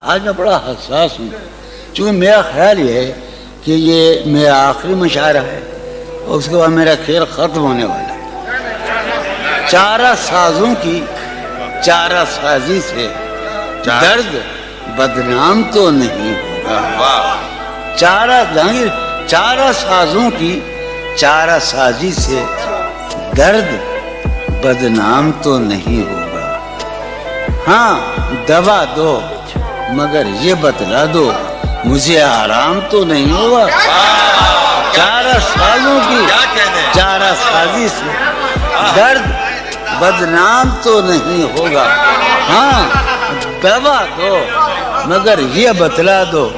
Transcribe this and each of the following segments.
آج میں بڑا حساس ہوں، چونکہ میرا خیال یہ ہے کہ یہ میرا آخری مشاعرہ ہے اور اس کے بعد میرا کھیل ختم ہونے والا ہے۔ چارہ سازوں کی چارہ سازی سے درد بدنام تو نہیں ہوگا۔ چارہ سازوں کی چارہ سازی سے درد بدنام تو نہیں ہوگا۔ ہاں دوا دو مگر یہ بتلا دو مجھے آرام تو نہیں ہوگا۔ چارہ سازوں کی چارہ سازی سے درد بدنام تو نہیں ہوگا۔ ہاں دوا دو مگر یہ بتلا دو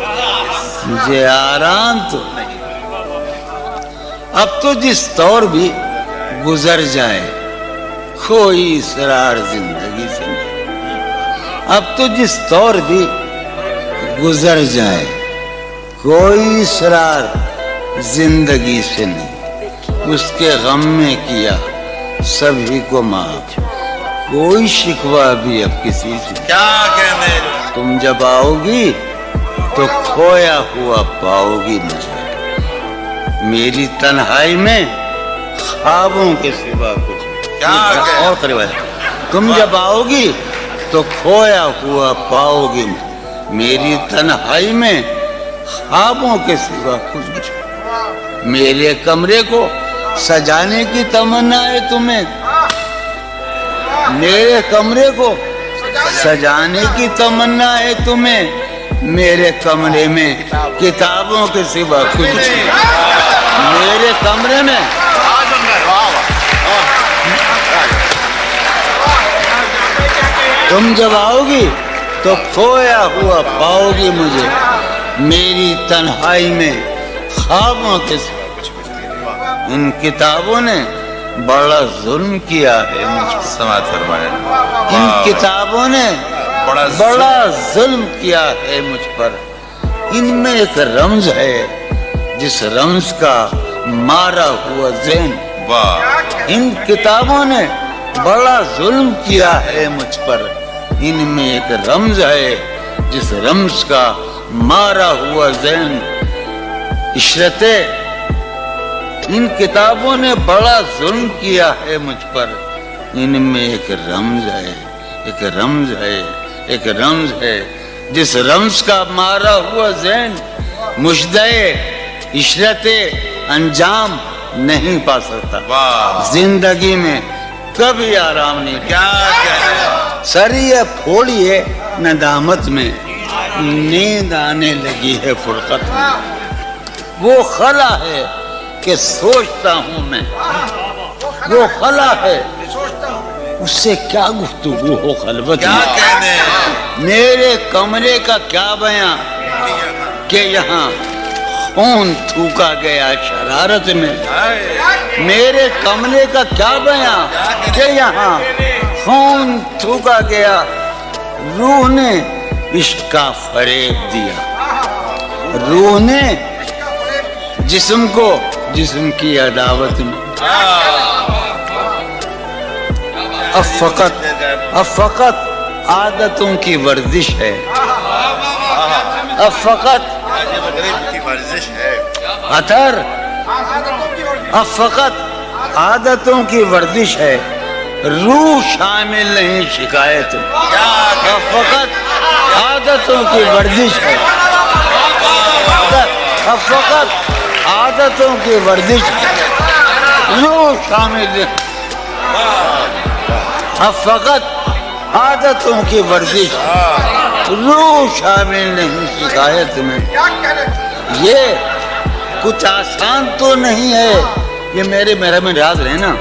مجھے آرام تو نہیں۔ اب تو جس طور بھی گزر جائے کوئی اسرار زندگی سے نہیں۔ اب تو جس طور بھی گزر جائے کوئی اسرار زندگی سے نہیں۔ اس کے غم میں کیا سبھی کو معاف، کوئی شکوہ بھی اب کسی سے کیا کہنے۔ تم جب آؤ گی تو کھویا ہوا پاؤ گی مجھے، میری تنہائی میں خوابوں کے سوا کچھ کیا اور قریب ہے۔ تم جب آؤ گی تو کھویا ہوا پاؤ گی میری تنہائی میں خوابوں کے سوا کچھ۔ میرے کمرے کو سجانے کی تمنا ہے تمہیں، میرے کمرے کو سجانے کی تمنا ہے تمہیں، میرے کمرے میں کتابوں کے سوا کچھ نہیں۔ میرے کمرے میں تم جب آؤ گی تو کھویا ہوا پاؤ گی مجھے، میری تنہائی میں خوابوں کے سوا۔ ان کتابوں نے بڑا ظلم کیا ہے مجھ پر، سماعت فرمائے۔ ان کتابوں نے بڑا ظلم کیا ہے مجھ پر۔ ان میں ایک رمز ہے جس رمز کا مارا ہوا ذہن۔ ان کتابوں نے بڑا ظلم کیا ہے مجھ پر۔ ان میں ایک رمز ہے جس رمز کا مارا ہوا ذہن۔ عشرتیں ان کتابوں نے بڑا ظلم کیا ہے مجھ پر۔ ان میں ایک رمز ہے، ایک رمز ہے، ایک رمز ہے جس رمز کا مارا ہوا ذہن مجدے عشرت انجام نہیں پا سکتا۔ زندگی میں کبھی آرام نہیں۔ کیا کہنے۔ سریے پھوڑیے ندامت میں، نیند آنے لگی ہے فرقت میں۔ وہ خلا ہے کہ سوچتا ہوں میں، وہ خلا ہے اس سے کیا گفتگو ہو خلوت کیا میں۔ کہنے۔ میرے کمرے کا کیا بیان کہ یہاں خون تھوکا گیا شرارت میں۔ میرے کمرے کا کیا بیان کہ یہاں خون تھوکا گیا، روح نے عشق کا فریب دیا، روح نے جسم کو جسم کی عداوت میں۔ اب فقط عادتوں کی ورزش ہے، اب فقط اثر، اب فقط عادتوں کی ورزش ہے، روح شامل نہیں شکایت میں۔ اب فقط عادتوں کی ورزش ہے، اب فقط عادتوں کی ورزش ہے، روح شامل نہیں۔ اب فقط عادتوں کی ورزش ہے، روح شامل نہیں شکایت میں۔ یہ کچھ آسان تو نہیں ہے، یہ میرے میں ریاض رہے نا،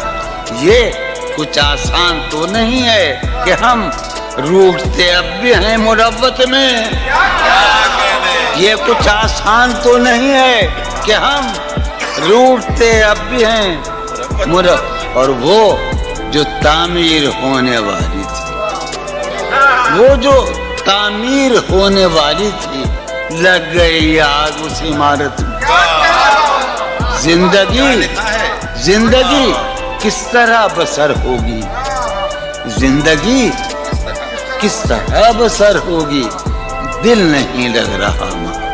یہ کچھ آسان تو نہیں ہے کہ ہم روٹتے اب بھی ہیں مروت میں۔ یہ کچھ آسان تو نہیں ہے کہ ہم روٹتے اب بھی ہیں مروت۔ اور وہ جو تعمیر ہونے والی تھی، وہ جو تعمیر ہونے والی تھی، لگ گئی آگ اس عمارت میں۔ زندگی کس طرح بسر ہوگی، زندگی کس طرح بسر ہوگی، دل نہیں لگ رہا ماں.